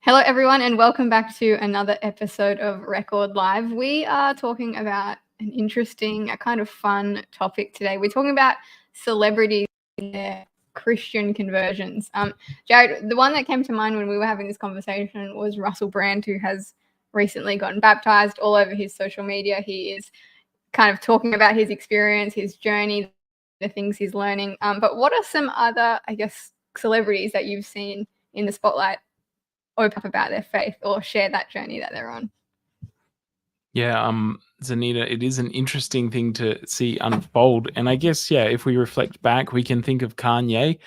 Hello, everyone, and welcome back to another episode of Record Live. We are talking about an interesting, a kind of fun topic today. We're talking about celebrities and their Christian conversions. Jared, the one that came to mind when we were having this conversation was Russell Brand, who has recently gotten baptized. All over his social media, he is kind of talking about his experience, his journey, the things he's learning. But what are some other, I guess, celebrities that you've seen in the spotlight open up about their faith or share that journey that they're on? Yeah, Zanita, it is an interesting thing to see unfold. And I guess, if we reflect back, we can think of Kanye.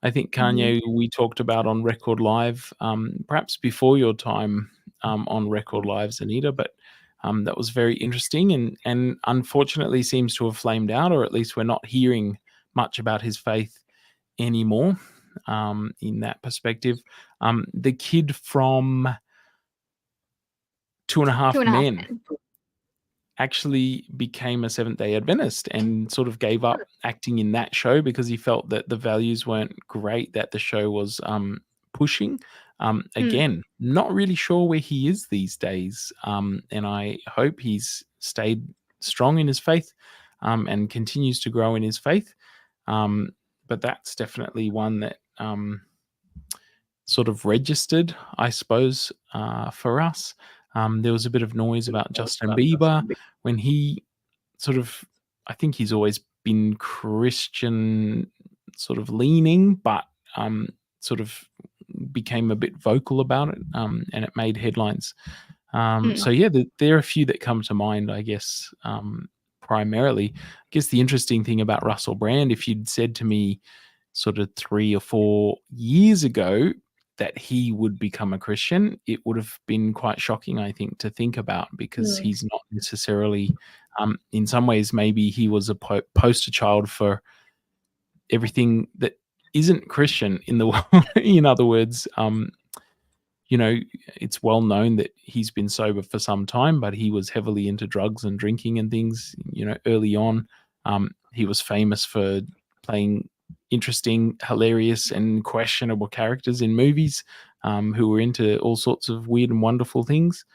I think Kanye, we talked about on Record Live, perhaps before your time on Record Live, Zanita, but that was very interesting and unfortunately seems to have flamed out, or at least we're not hearing much about his faith anymore in that perspective. The kid from Two and a Half Men actually became a Seventh-day Adventist and sort of gave up acting in that show because he felt that the values weren't great that the show was pushing. Again, not really sure where he is these days, and I hope he's stayed strong in his faith and continues to grow in his faith. But that's definitely one that sort of registered, I suppose, for us. There was a bit of noise about Justin Bieber when he sort of, I think he's always been Christian sort of leaning, but sort of became a bit vocal about it, and it made headlines. So there are a few that come to mind, I guess, primarily. I guess the interesting thing about Russell Brand, if you'd said to me sort of 3 or 4 years ago that he would become a Christian, it would have been quite shocking, I think, to think about, because he's not necessarily, in some ways, maybe he was a poster child for everything that isn't Christian in the world. In other words, it's well known that he's been sober for some time, but he was heavily into drugs and drinking and things, early on. He was famous for playing interesting, hilarious, and questionable characters in movies, who were into all sorts of weird and wonderful things.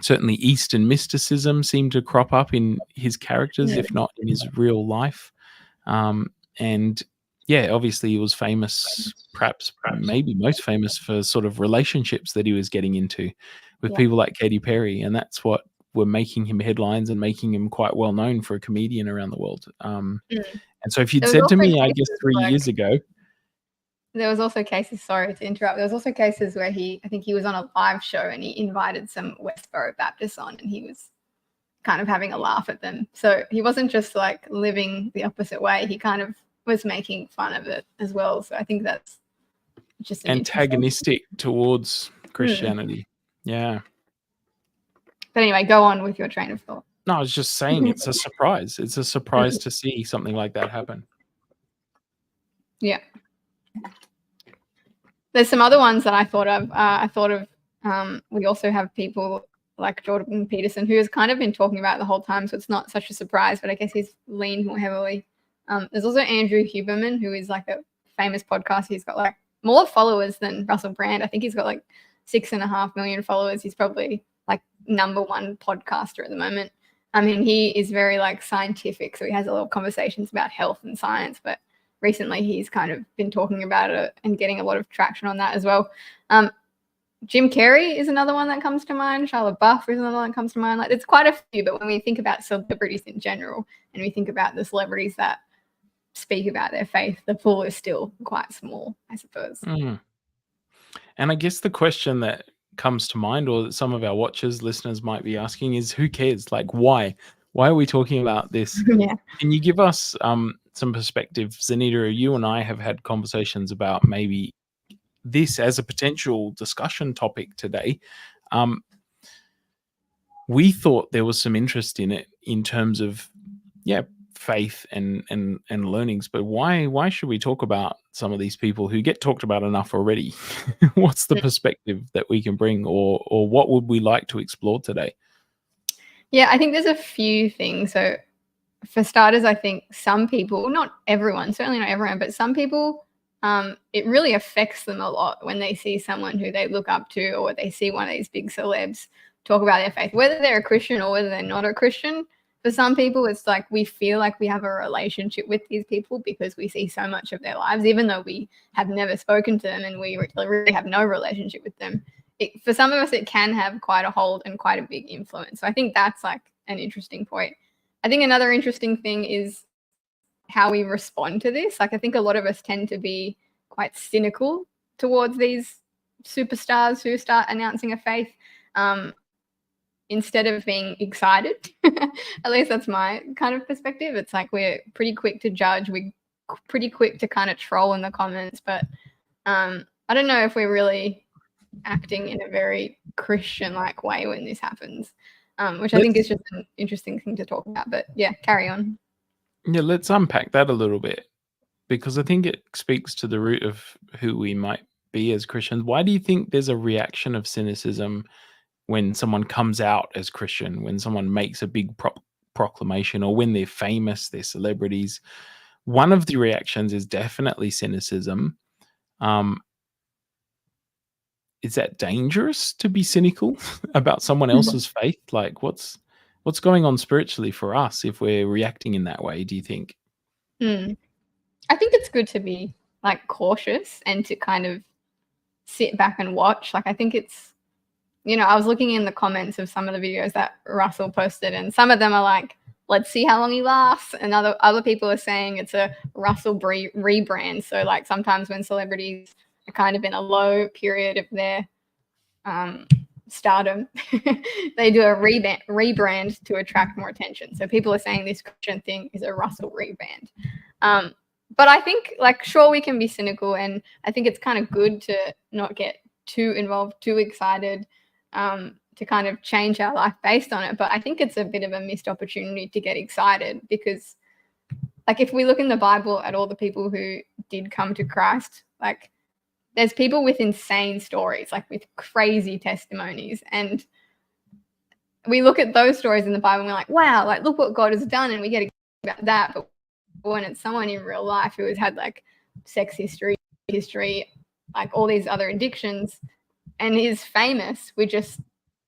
Certainly Eastern mysticism seemed to crop up in his characters, if not in his real life. And obviously he was famous, perhaps maybe most famous, for sort of relationships that he was getting into with people like Katy Perry, and that's what were making him headlines and making him quite well known for a comedian around the world. And so if you'd said to me, I guess 3 years ago, there was also cases, sorry to interrupt, there was also cases where I think he was on a live show and he invited some Westboro Baptists on, and he was kind of having a laugh at them. So he wasn't just like living the opposite way. He kind of was making fun of it as well. So I think that's just antagonistic towards Christianity. Yeah. But anyway, go on with your train of thought. No, I was just saying it's a surprise. It's a surprise to see something like that happen. Yeah. There's some other ones that I thought of. We also have people like Jordan Peterson, who has kind of been talking about it the whole time, so it's not such a surprise, but I guess he's leaned more heavily. There's also Andrew Huberman, who is like a famous podcast. He's got like more followers than Russell Brand. I think he's got like 6.5 million followers. He's probably like #1 podcaster at the moment. I mean, he is very like scientific, so he has a lot of conversations about health and science, but recently he's kind of been talking about it and getting a lot of traction on that as well. Jim Carrey is another one that comes to mind. Shia LaBeouf is another one that comes to mind. Like, there's quite a few, but when we think about celebrities in general and we think about the celebrities that speak about their faith, the pool is still quite small, I suppose. And I guess the question that comes to mind, or that some of our watchers, listeners might be asking, is who cares? Like, why are we talking about this? Can you give us some perspective? Zanita, you and I have had conversations about maybe this as a potential discussion topic today. We thought there was some interest in it in terms of faith and learnings, but why should we talk about some of these people who get talked about enough already? What's the perspective that we can bring, or what would we like to explore today? I think there's a few things. So for starters, I think some people, not everyone, certainly not everyone, but some people it really affects them a lot when they see someone who they look up to, or they see one of these big celebs talk about their faith, whether they're a Christian or whether they're not a Christian. For some people, it's like we feel like we have a relationship with these people because we see so much of their lives, even though we have never spoken to them and we really have no relationship with them. For some of us, it can have quite a hold and quite a big influence. So I think that's like an interesting point. I think another interesting thing is how we respond to this. Like, I think a lot of us tend to be quite cynical towards these superstars who start announcing a faith, instead of being excited. At least that's my kind of perspective. It's like we're pretty quick to judge. We're pretty quick to kind of troll in the comments. But I don't know if we're really acting in a very Christian-like way when this happens, which I think is just an interesting thing to talk about. But yeah, carry on. Yeah, let's unpack that a little bit, because I think it speaks to the root of who we might be as Christians. Why do you think there's a reaction of cynicism when someone comes out as Christian, when someone makes a big proclamation, or when they're famous, they're celebrities? One of the reactions is definitely cynicism. Is that dangerous to be cynical about someone else's faith? Like, what's going on spiritually for us if we're reacting in that way, do you think? I think it's good to be like cautious and to kind of sit back and watch. Like, I think it's, I was looking in the comments of some of the videos that Russell posted, and some of them are like, let's see how long he lasts. And other people are saying it's a Russell rebrand. So like sometimes when celebrities are kind of in a low period of their stardom, they do a rebrand to attract more attention. So people are saying this Christian thing is a Russell rebrand. But I think, like, sure, we can be cynical, and I think it's kind of good to not get too involved, too excited, to kind of change our life based on it. But I think it's a bit of a missed opportunity to get excited, because, like, if we look in the Bible at all the people who did come to Christ, like, there's people with insane stories, like with crazy testimonies. And we look at those stories in the Bible and we're like, wow, like, look what God has done. And we get excited about that. But when it's someone in real life who has had like sex history, like all these other addictions, and is famous, we're just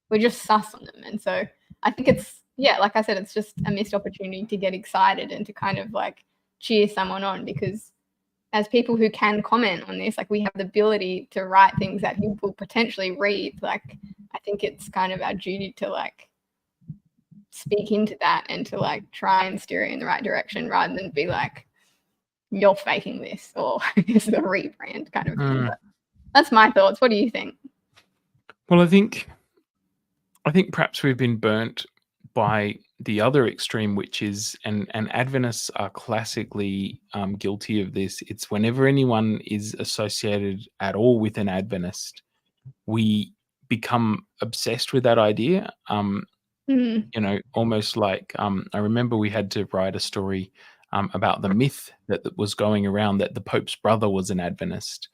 sus on them. And so I think it's, yeah, like I said, it's just a missed opportunity to get excited and to kind of like cheer someone on, because as people who can comment on this, like, we have the ability to write things that you will potentially read. Like, I think it's kind of our duty to like speak into that and to like try and steer it in the right direction, rather than be like, you're faking this, or it's a rebrand kind of thing. But that's my thoughts. What do you think? Well, I think perhaps we've been burnt by the other extreme, which is, and Adventists are classically guilty of this. It's whenever anyone is associated at all with an Adventist, we become obsessed with that idea. Almost like, I remember we had to write a story about the myth that was going around that the Pope's brother was an Adventist.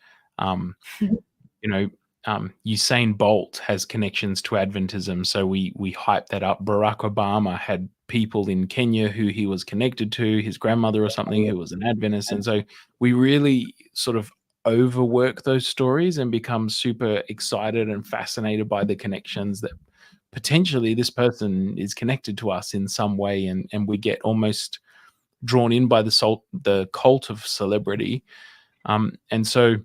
Usain Bolt has connections to Adventism, so we hype that up. Barack Obama had people in Kenya who he was connected to, his grandmother or something who was an Adventist. And so we really sort of overwork those stories and become super excited and fascinated by the connections that potentially this person is connected to us in some way, and we get almost drawn in by the cult of celebrity. And so,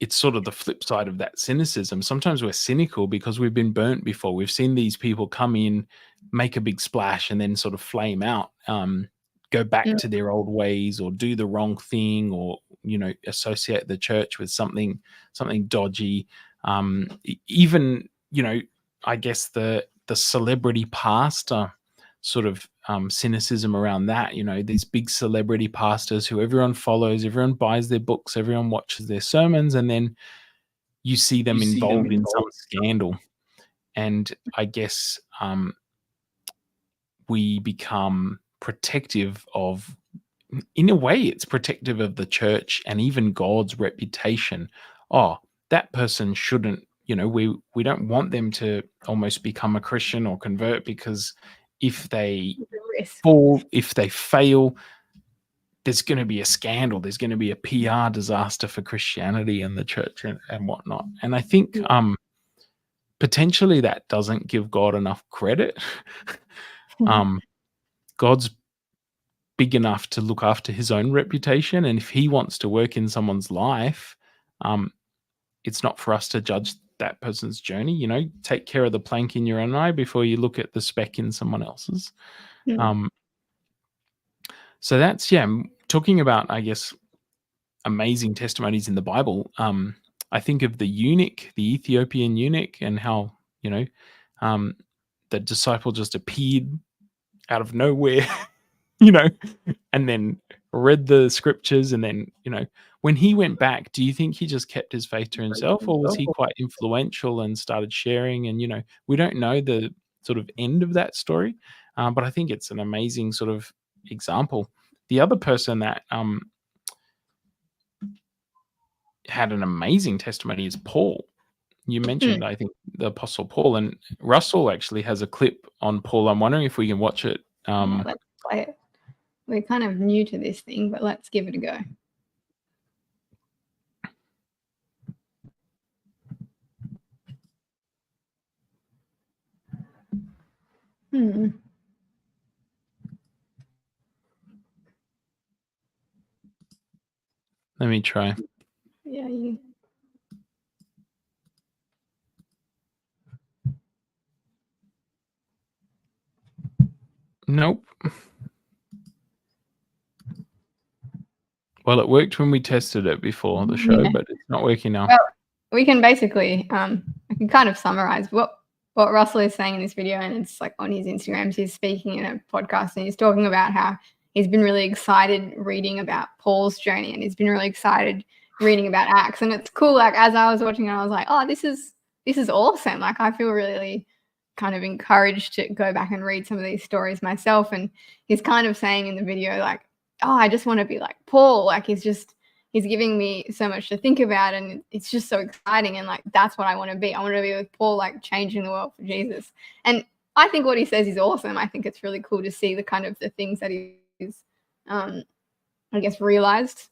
it's sort of the flip side of that cynicism. Sometimes we're cynical because we've been burnt before. We've seen these people come in, make a big splash, and then sort of flame out, go back to their old ways, or do the wrong thing, or, associate the church with something dodgy. Even, I guess the celebrity pastor sort of cynicism around that, these big celebrity pastors who everyone follows, everyone buys their books, everyone watches their sermons, and then you see them involved in some scandal. And I guess we become protective of, in a way, it's protective of the church and even God's reputation. Oh, that person shouldn't, we don't want them to almost become a Christian or convert, because if they fall, if they fail, there's going to be a scandal, there's going to be a PR disaster for Christianity and the church and whatnot. And I think potentially that doesn't give God enough credit. God's big enough to look after his own reputation, and if he wants to work in someone's life, it's not for us to judge that person's journey. You know, take care of the plank in your own eye before you look at the speck in someone else's. So that's talking about, I guess, amazing testimonies in the Bible. I think of the eunuch, the Ethiopian eunuch, and how, you know, the disciple just appeared out of nowhere, you know, and then read the scriptures. And then, you know, when he went back, do you think he just kept his faith to himself, or was he quite influential and started sharing? And, you know, we don't know the sort of end of that story, but I think it's an amazing sort of example. The other person that had an amazing testimony is Paul. You mentioned, I think, the Apostle Paul, and Russell actually has a clip on Paul. I'm wondering if we can watch it. Let's play it. We're kind of new to this thing, but let's give it a go. Let me try. Yeah, you. Nope. Well, it worked when we tested it before the show, but it's not working now. Well, we can basically, I can kind of summarize what Russell is saying in this video, and it's like on his Instagram. So he's speaking in a podcast, and he's talking about how he's been really excited reading about Paul's journey, and he's been really excited reading about Acts. And it's cool. Like, as I was watching it, I was like, oh, this is awesome. Like, I feel really kind of encouraged to go back and read some of these stories myself. And he's kind of saying in the video, like, oh, I just want to be like Paul. Like, he's giving me so much to think about, and it's just so exciting. And like, that's what I want to be. I want to be with Paul, like changing the world for Jesus. And I think what he says is awesome. I think it's really cool to see the kind of the things that he's, I guess, realized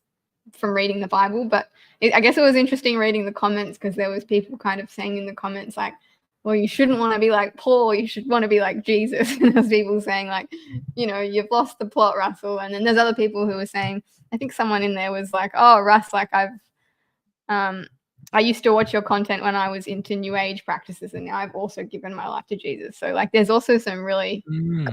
from reading the Bible. But I guess it was interesting reading the comments, because there was people kind of saying in the comments like, well, you shouldn't want to be like Paul, you should want to be like Jesus. And there's people saying like, you know, you've lost the plot, Russell. And then there's other people who were saying, I think someone in there was like, oh, Russ, like I used to watch your content when I was into New Age practices, and now I've also given my life to Jesus. So like, there's also some really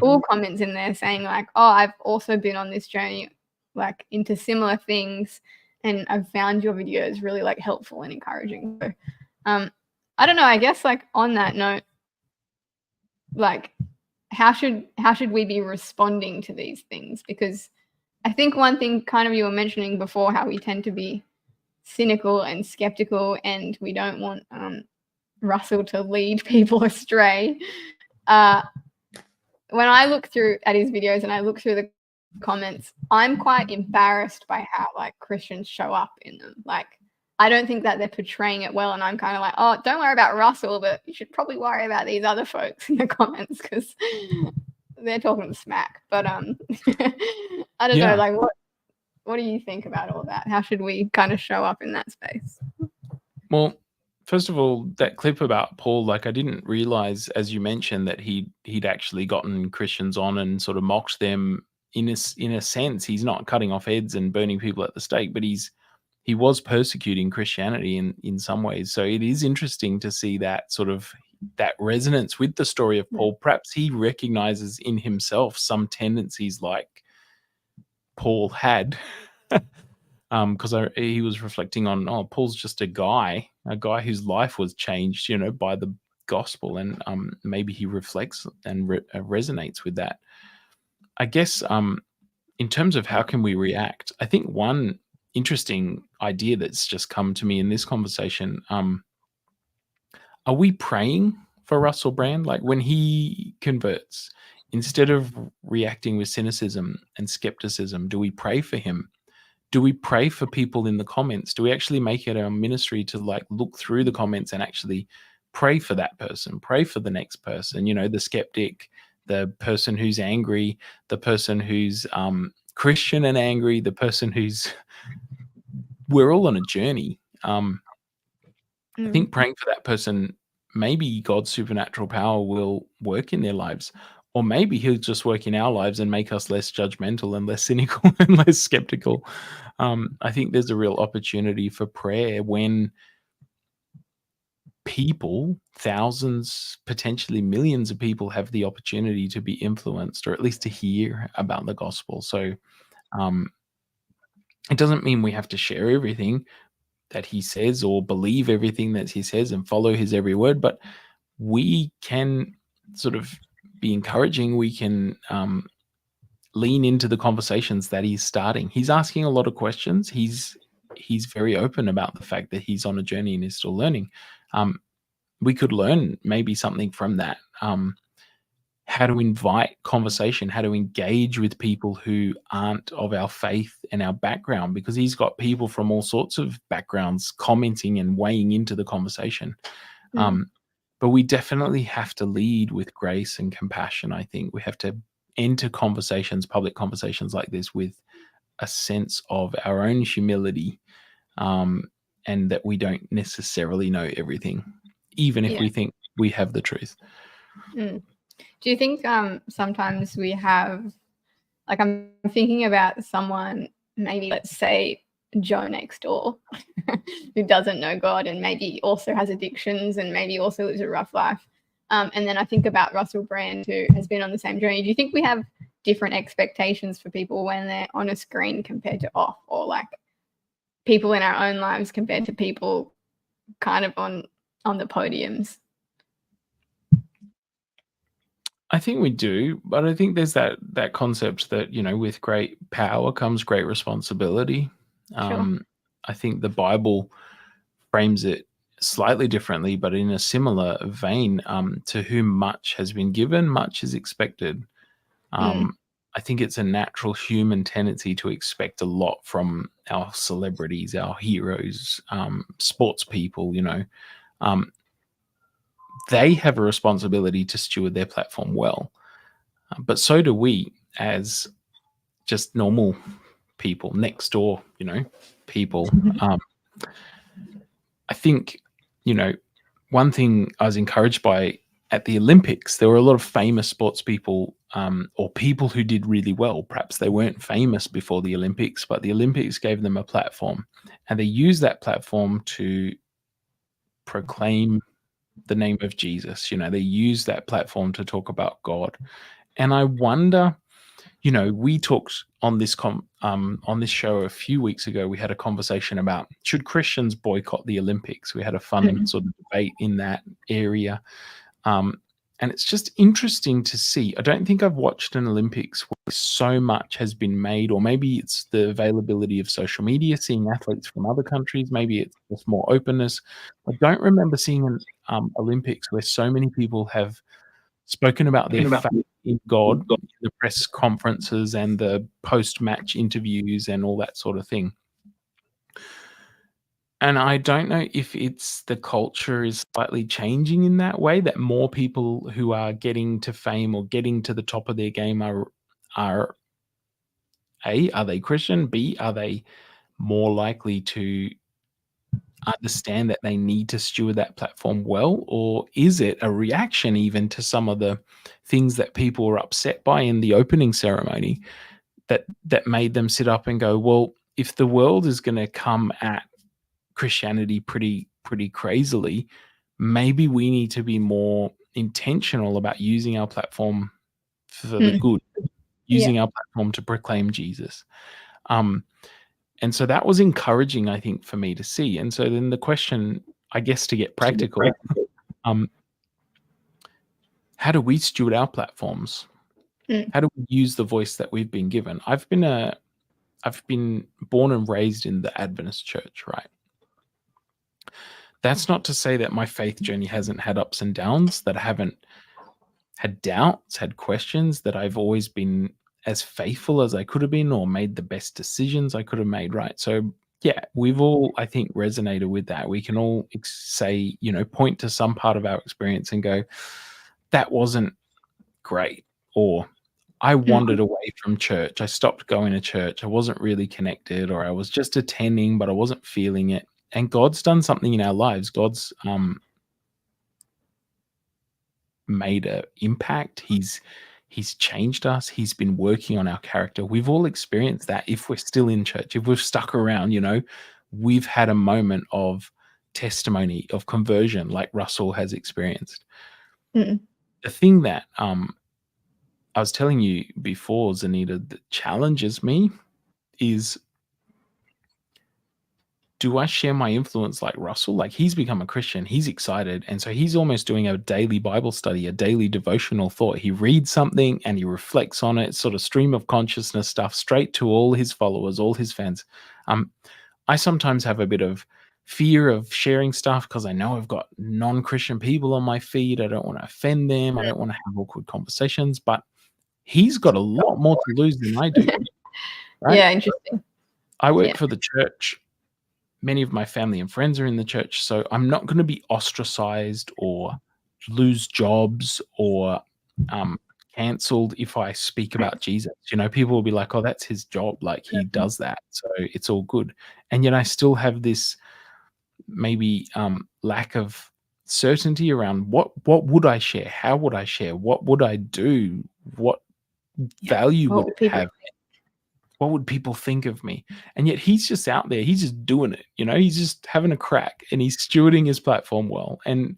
cool comments in there saying like, oh, I've also been on this journey, like into similar things, and I've found your videos really like helpful and encouraging. So I don't know, I guess like on that note, like how should we be responding to these things? Because I think one thing kind of you were mentioning before, how we tend to be cynical and skeptical, and we don't want Russell to lead people astray. When I look through at his videos and I look through the comments, I'm quite embarrassed by how like Christians show up in them. Like, I don't think that they're portraying it well, and I'm kind of like, oh, don't worry about Russell, but you should probably worry about these other folks in the comments, because they're talking smack. But I don't know, like what do you think about all that? How should we kind of show up in that space? Well, first of all, that clip about Paul, like, I didn't realize, as you mentioned, that he'd actually gotten Christians on and sort of mocked them. In a sense, he's not cutting off heads and burning people at the stake, but he was persecuting Christianity in some ways. So it is interesting to see that sort of that resonance with the story of Paul. Perhaps he recognizes in himself some tendencies like Paul had, because he was reflecting on, oh, Paul's just a guy whose life was changed, you know, by the gospel, and maybe he reflects and resonates with that. I guess in terms of how can we react, I think one interesting idea that's just come to me in this conversation, are we praying for Russell Brand? Like, when he converts, instead of reacting with cynicism and skepticism, do we pray for him? Do we pray for people in the comments? Do we actually make it our ministry to like look through the comments and actually pray for that person, pray for the next person, you know, the skeptic, the person who's angry, the person who's Christian and angry, the person who's we're all on a journey. I think praying for that person, maybe God's supernatural power will work in their lives, or maybe He'll just work in our lives and make us less judgmental and less cynical and less skeptical. I think there's a real opportunity for prayer when people, thousands, potentially millions of people, have the opportunity to be influenced, or at least to hear about the gospel. So it doesn't mean we have to share everything that He says or believe everything that He says and follow His every word, but we can sort of be encouraging. We can lean into the conversations that He's starting. He's asking a lot of questions. He's very open about the fact that He's on a journey and is still learning. We could learn maybe something from that. How to invite conversation, how to engage with people who aren't of our faith and our background, because He's got people from all sorts of backgrounds commenting and weighing into the conversation. But we definitely have to lead with grace and compassion. I think we have to enter conversations, public conversations like this, with a sense of our own humility, and that we don't necessarily know everything, even if we think we have the truth. Do you think sometimes we have, like, I'm thinking about someone, maybe let's say Joe next door, who doesn't know God and maybe also has addictions and maybe also lives a rough life. And then I think about Russell Brand, who has been on the same journey. Do you think we have different expectations for people when they're on a screen compared to off, or like people in our own lives compared to people kind of on the podiums? I think we do, but I think there's that concept that, with great power comes great responsibility. Sure. I think the Bible frames it slightly differently, but in a similar vein. To whom much has been given, much is expected. I think it's a natural human tendency to expect a lot from our celebrities, our heroes, sports people. They have a responsibility to steward their platform well, but so do we as just normal people, next door, people. I think, one thing I was encouraged by at the Olympics, there were a lot of famous sports people, or people who did really well. Perhaps they weren't famous before the Olympics, but the Olympics gave them a platform, and they used that platform to proclaim the name of Jesus. They use that platform to talk about God. And I wonder, we talked on this show a few weeks ago. We had a conversation about, should Christians boycott the Olympics? We had a fun sort of debate in that area. And it's just interesting to see. I don't think I've watched an Olympics where so much has been made, or maybe it's the availability of social media, seeing athletes from other countries. Maybe it's just more openness. I don't remember seeing an Olympics where so many people have spoken about their faith in God in the press conferences and the post-match interviews and all that sort of thing. And I don't know if it's the culture is slightly changing in that way, that more people who are getting to fame or getting to the top of their game are A, are they Christian? B, are they more likely to understand that they need to steward that platform well? Or is it a reaction even to some of the things that people were upset by in the opening ceremony that made them sit up and go, well, if the world is going to come at Christianity pretty crazily, maybe we need to be more intentional about using our platform for the good, using our platform to proclaim Jesus. And so that was encouraging, I think, for me to see. And so then the question, I guess, to get practical, how do we steward our platforms? How do we use the voice that we've been given? I've been born and raised in the Adventist church, right? That's not to say that my faith journey hasn't had ups and downs, that I haven't had doubts, had questions, that I've always been as faithful as I could have been or made the best decisions I could have made, right? So yeah, we've all, I think, resonated with that. We can all say, point to some part of our experience and go, that wasn't great, or I wandered away from church. I stopped going to church. I wasn't really connected, or I was just attending, but I wasn't feeling it. And God's done something in our lives. God's made an impact. He's changed us. He's been working on our character. We've all experienced that. If we're still in church, if we've stuck around, we've had a moment of testimony, of conversion, like Russell has experienced. Mm. The thing that I was telling you before, Zanita, that challenges me is, do I share my influence like Russell? Like, he's become a Christian, he's excited, and so he's almost doing a daily Bible study, a daily devotional thought. He reads something and he reflects on it, sort of stream of consciousness stuff, straight to all his followers, all his fans. I sometimes have a bit of fear of sharing stuff because I know I've got non-Christian people on my feed. I don't want to offend them. I don't want to have awkward conversations, but he's got a lot more to lose than I do. Right? Yeah, interesting. I work for the church. Many of my family and friends are in the church, so I'm not going to be ostracized or lose jobs or cancelled if I speak about Jesus. People will be like, oh, that's his job. Like, he does that, so it's all good. And yet I still have this maybe lack of certainty around what would I share? How would I share? What would I do? What value would it have? What would people think of me? And yet he's just out there. He's just doing it. He's just having a crack and he's stewarding his platform well. And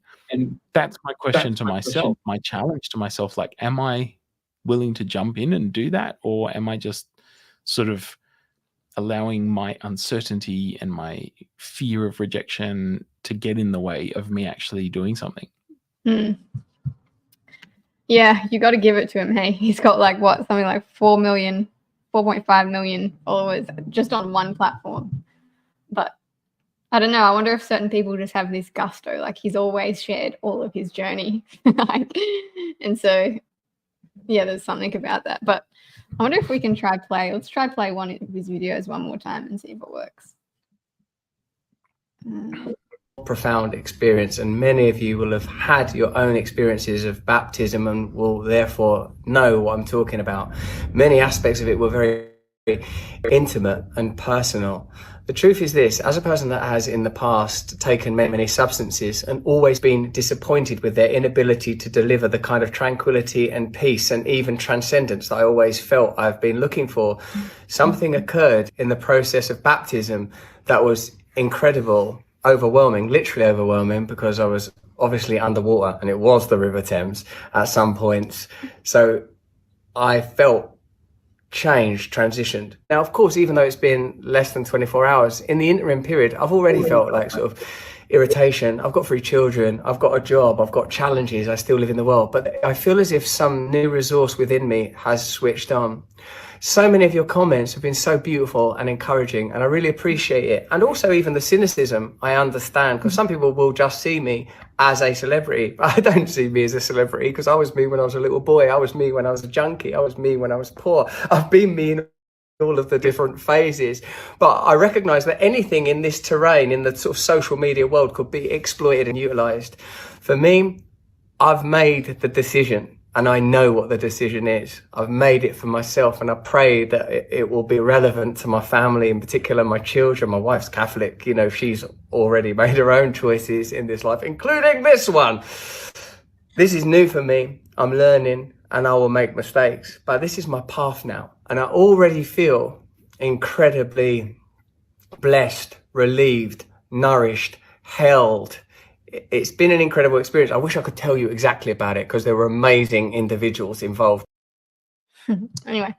that's my question to myself, my challenge to myself. Like, am I willing to jump in and do that? Or am I just sort of allowing my uncertainty and my fear of rejection to get in the way of me actually doing something? Yeah, you got to give it to him. Hey, he's got something like 4.5 million followers just on one platform. But I don't know. I wonder if certain people just have this gusto. Like, he's always shared all of his journey. And so, yeah, there's something about that. But I wonder if we can let's try play one of his videos one more time and see if it works. Profound experience, and many of you will have had your own experiences of baptism and will therefore know what I'm talking about. Many aspects of it were very intimate and personal. The truth is this: as a person that has in the past taken many substances and always been disappointed with their inability to deliver the kind of tranquility and peace and even transcendence that I always felt I've been looking for, something occurred in the process of baptism that was incredible, overwhelming, literally overwhelming, because I was obviously underwater and it was the River Thames at some points. So I felt changed, transitioned. Now, of course, even though it's been less than 24 hours, in the interim period, I've already felt like sort of irritation. I've got 3 children, I've got a job, I've got challenges, I still live in the world, but I feel as if some new resource within me has switched on. So many of your comments have been so beautiful and encouraging, and I really appreciate it. And also even the cynicism, I understand, because some people will just see me as a celebrity. I don't see me as a celebrity because I was me when I was a little boy. I was me when I was a junkie. I was me when I was poor. I've been me in all of the different phases. But I recognize that anything in this terrain, in the sort of social media world, could be exploited and utilized. For me, I've made the decision. And I know what the decision is. I've made it for myself, and I pray that it will be relevant to my family, in particular my children. My wife's Catholic, she's already made her own choices in this life, including this one. This is new for me. I'm learning and I will make mistakes, but this is my path now. And I already feel incredibly blessed, relieved, nourished, held. It's been an incredible experience. I wish I could tell you exactly about it because there were amazing individuals involved. Anyway,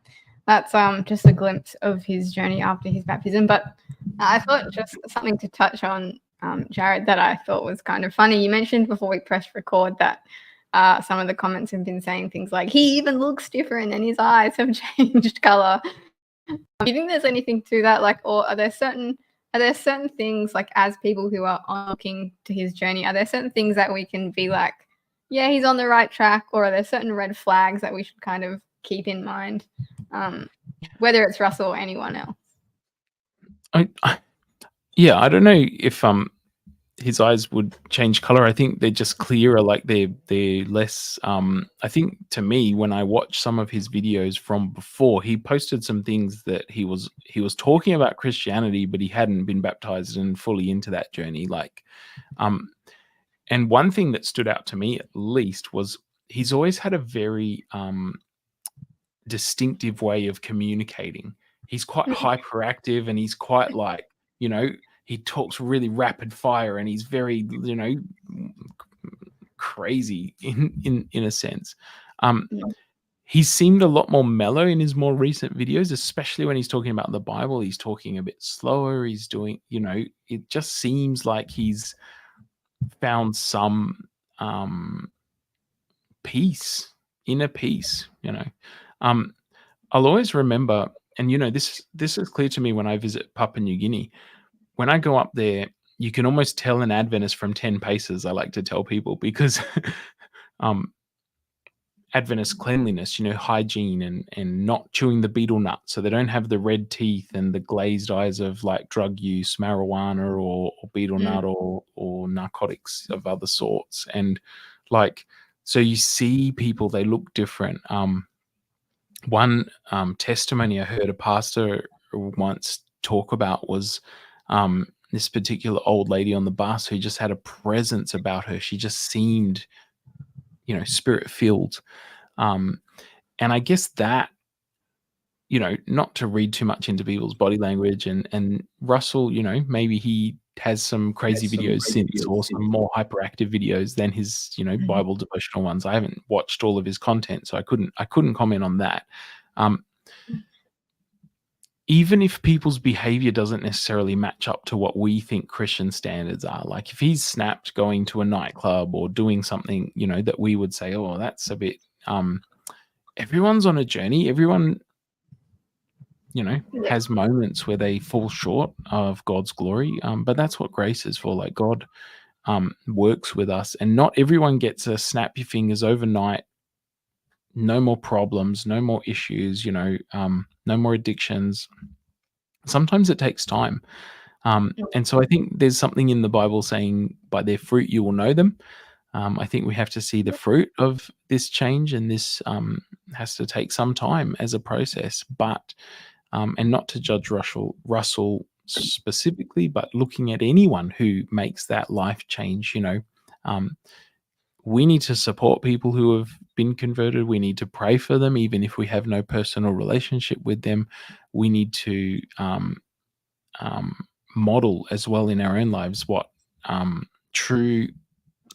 that's just a glimpse of his journey after his baptism. But I thought just something to touch on, Jared, that I thought was kind of funny. You mentioned before we pressed record that some of the comments have been saying things like, he even looks different and his eyes have changed color. Do you think there's anything to that? Or are there certain things, as people who are looking to his journey, are there certain things that we can be like, yeah, he's on the right track, or are there certain red flags that we should kind of keep in mind, whether it's Russell or anyone else? I don't know his eyes would change color. I think they're just clearer, like they're less. I think to me, when I watch some of his videos from before, he posted some things that he was talking about Christianity, but he hadn't been baptized and fully into that journey. Like, and one thing that stood out to me at least was he's always had a very distinctive way of communicating. He's quite hyperactive, and he's quite like, he talks really rapid fire, and he's very, crazy in a sense. He seemed a lot more mellow in his more recent videos, especially when he's talking about the Bible. He's talking a bit slower. He's doing, it just seems like he's found some peace, inner peace. I'll always remember, and this is clear to me when I visit Papua New Guinea. When I go up there, you can almost tell an Adventist from 10 paces, I like to tell people, because Adventist cleanliness, hygiene, and not chewing the betel nut, so they don't have the red teeth and the glazed eyes of like drug use, marijuana, or betel nut, or narcotics of other sorts. And like, so you see people, they look different. One testimony I heard a pastor once talk about was this particular old lady on the bus who just had a presence about her. She just seemed, spirit filled. And I guess that, not to read too much into people's body language, and Russell, maybe he has some crazy videos since, or some more hyperactive videos than his, Bible devotional ones. I haven't watched all of his content, so I couldn't comment on that. Even if people's behavior doesn't necessarily match up to what we think Christian standards are, like if he's snapped going to a nightclub or doing something, that we would say, oh, that's a bit, everyone's on a journey. Everyone, has moments where they fall short of God's glory. But that's what grace is for. Like, God works with us, and not everyone gets a snap your fingers overnight, no more problems, no more issues, no more addictions. Sometimes it takes time. And so I think there's something in the Bible saying, by their fruit you will know them. I think we have to see the fruit of this change, and this has to take some time as a process. But and not to judge Russell specifically, but looking at anyone who makes that life change, we need to support people who have been converted. We need to pray for them, even if we have no personal relationship with them. We need to model as well in our own lives what true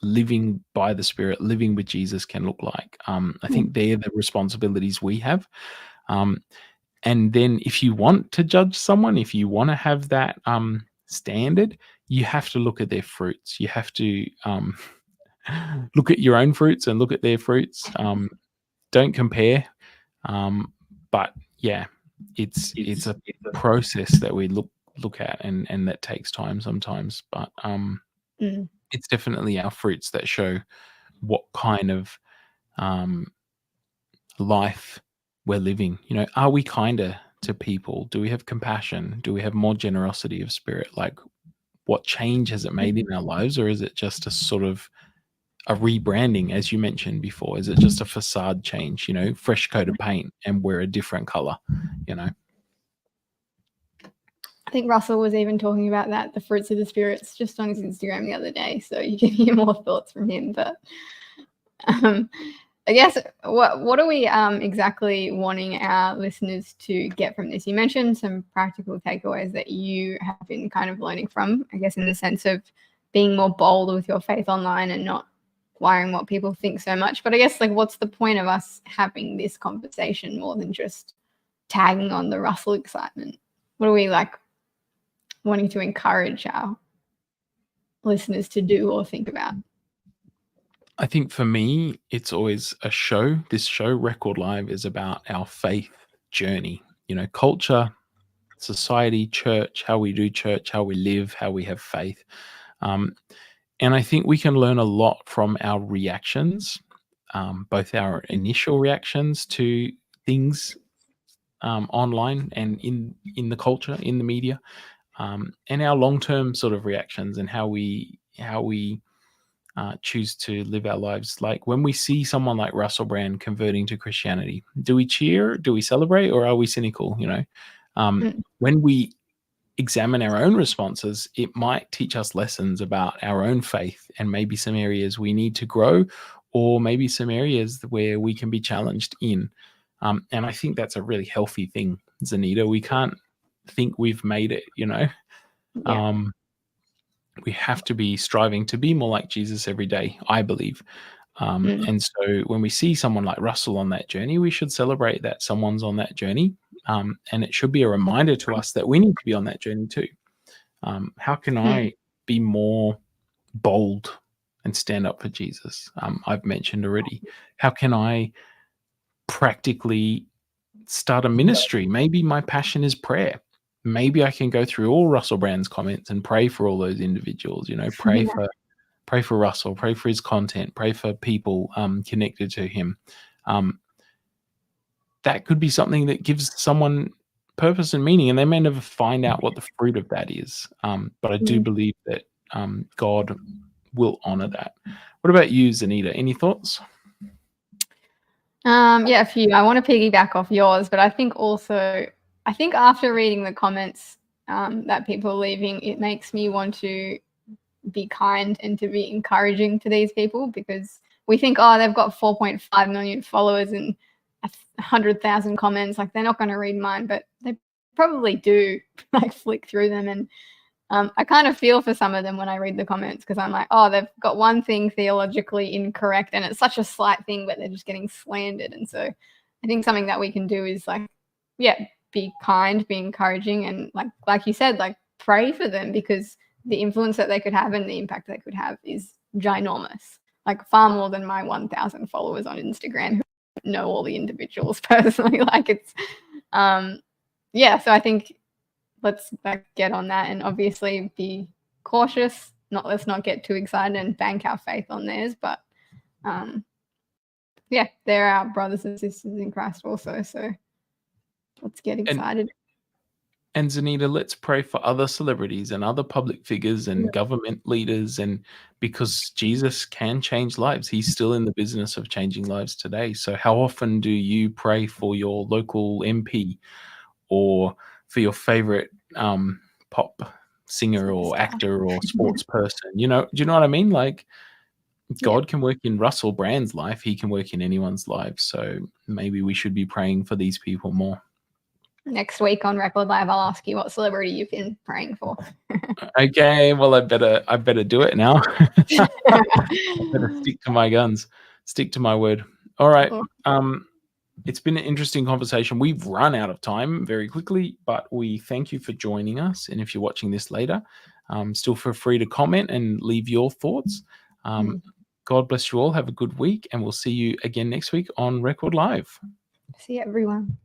living by the Spirit, living with Jesus can look like. I think they're the responsibilities we have. And then if you want to judge someone, if you want to have that standard, you have to look at their fruits. You have to look at your own fruits and look at their fruits. Don't compare. But yeah, it's a process that we look at, and that takes time sometimes. But it's definitely our fruits that show what kind of life we're living. Are we kinder to people? Do we have compassion? Do we have more generosity of spirit? Like, what change has it made in our lives? Or is it just a sort of a rebranding, as you mentioned before? Is it just a facade change, fresh coat of paint, and we're a different color, I think Russell was even talking about that, the fruits of the spirits, just on his Instagram the other day. So you can hear more thoughts from him. But I guess what are we exactly wanting our listeners to get from this? You mentioned some practical takeaways that you have been kind of learning from, I guess, in the sense of being more bold with your faith online and not worrying what people think so much. But I guess, like, what's the point of us having this conversation more than just tagging on the Russell excitement? What are we wanting to encourage our listeners to do or think about? I think for me, it's always a show. This show, Record Live, is about our faith journey. Culture, society, church, how we do church, how we live, how we have faith. And I think we can learn a lot from our reactions, both our initial reactions to things online and in the culture, in the media, and our long-term sort of reactions, and how we choose to live our lives. Like when we see someone like Russell Brand converting to Christianity, do we cheer? Do we celebrate? Or are we cynical? When we examine our own responses, it might teach us lessons about our own faith and maybe some areas we need to grow, or maybe some areas where we can be challenged in. And I think that's a really healthy thing, Zanita. We can't think we've made it, we have to be striving to be more like Jesus every day, I believe. And so when we see someone like Russell on that journey, we should celebrate that someone's on that journey. And it should be a reminder to us that we need to be on that journey too. How can I be more bold and stand up for Jesus? I've mentioned already. How can I practically start a ministry? Maybe my passion is prayer. Maybe I can go through all Russell Brand's comments and pray for all those individuals, pray for Russell, pray for his content, pray for people connected to him. That could be something that gives someone purpose and meaning, and they may never find out what the fruit of that is. But I do believe that God will honor that. What about you, Zanita? Any thoughts? Yeah, a few. I want to piggyback off yours, but I think after reading the comments that people are leaving, it makes me want to be kind and to be encouraging to these people, because we think, oh, they've got 4.5 million followers and 100,000 comments, like they're not going to read mine, but they probably do like flick through them. And I kind of feel for some of them when I read the comments, because I'm like, oh, they've got one thing theologically incorrect and it's such a slight thing, but they're just getting slandered. And so I think something that we can do is be kind, be encouraging, and like you said, like pray for them, because the influence that they could have and the impact they could have is ginormous, like far more than my 1,000 followers on Instagram who know all the individuals personally. Like it's so I think let's get on that, and obviously be cautious. Let's not get too excited and bank our faith on theirs, but they're our brothers and sisters in Christ also, so let's get excited. And Zanita, let's pray for other celebrities and other public figures and government leaders, and because Jesus can change lives. He's still in the business of changing lives today. So how often do you pray for your local MP or for your favorite pop singer or actor or sports person? Do you know what I mean? Like God can work in Russell Brand's life. He can work in anyone's life. So maybe we should be praying for these people more. Next week on Record Live, I'll ask you what celebrity you've been praying for. Okay, well, I better do it now. I better stick to my guns, stick to my word. All right. It's been an interesting conversation. We've run out of time very quickly, but we thank you for joining us. And if you're watching this later, still feel free to comment and leave your thoughts. God bless you all. Have a good week, and we'll see you again next week on Record Live. See you, everyone.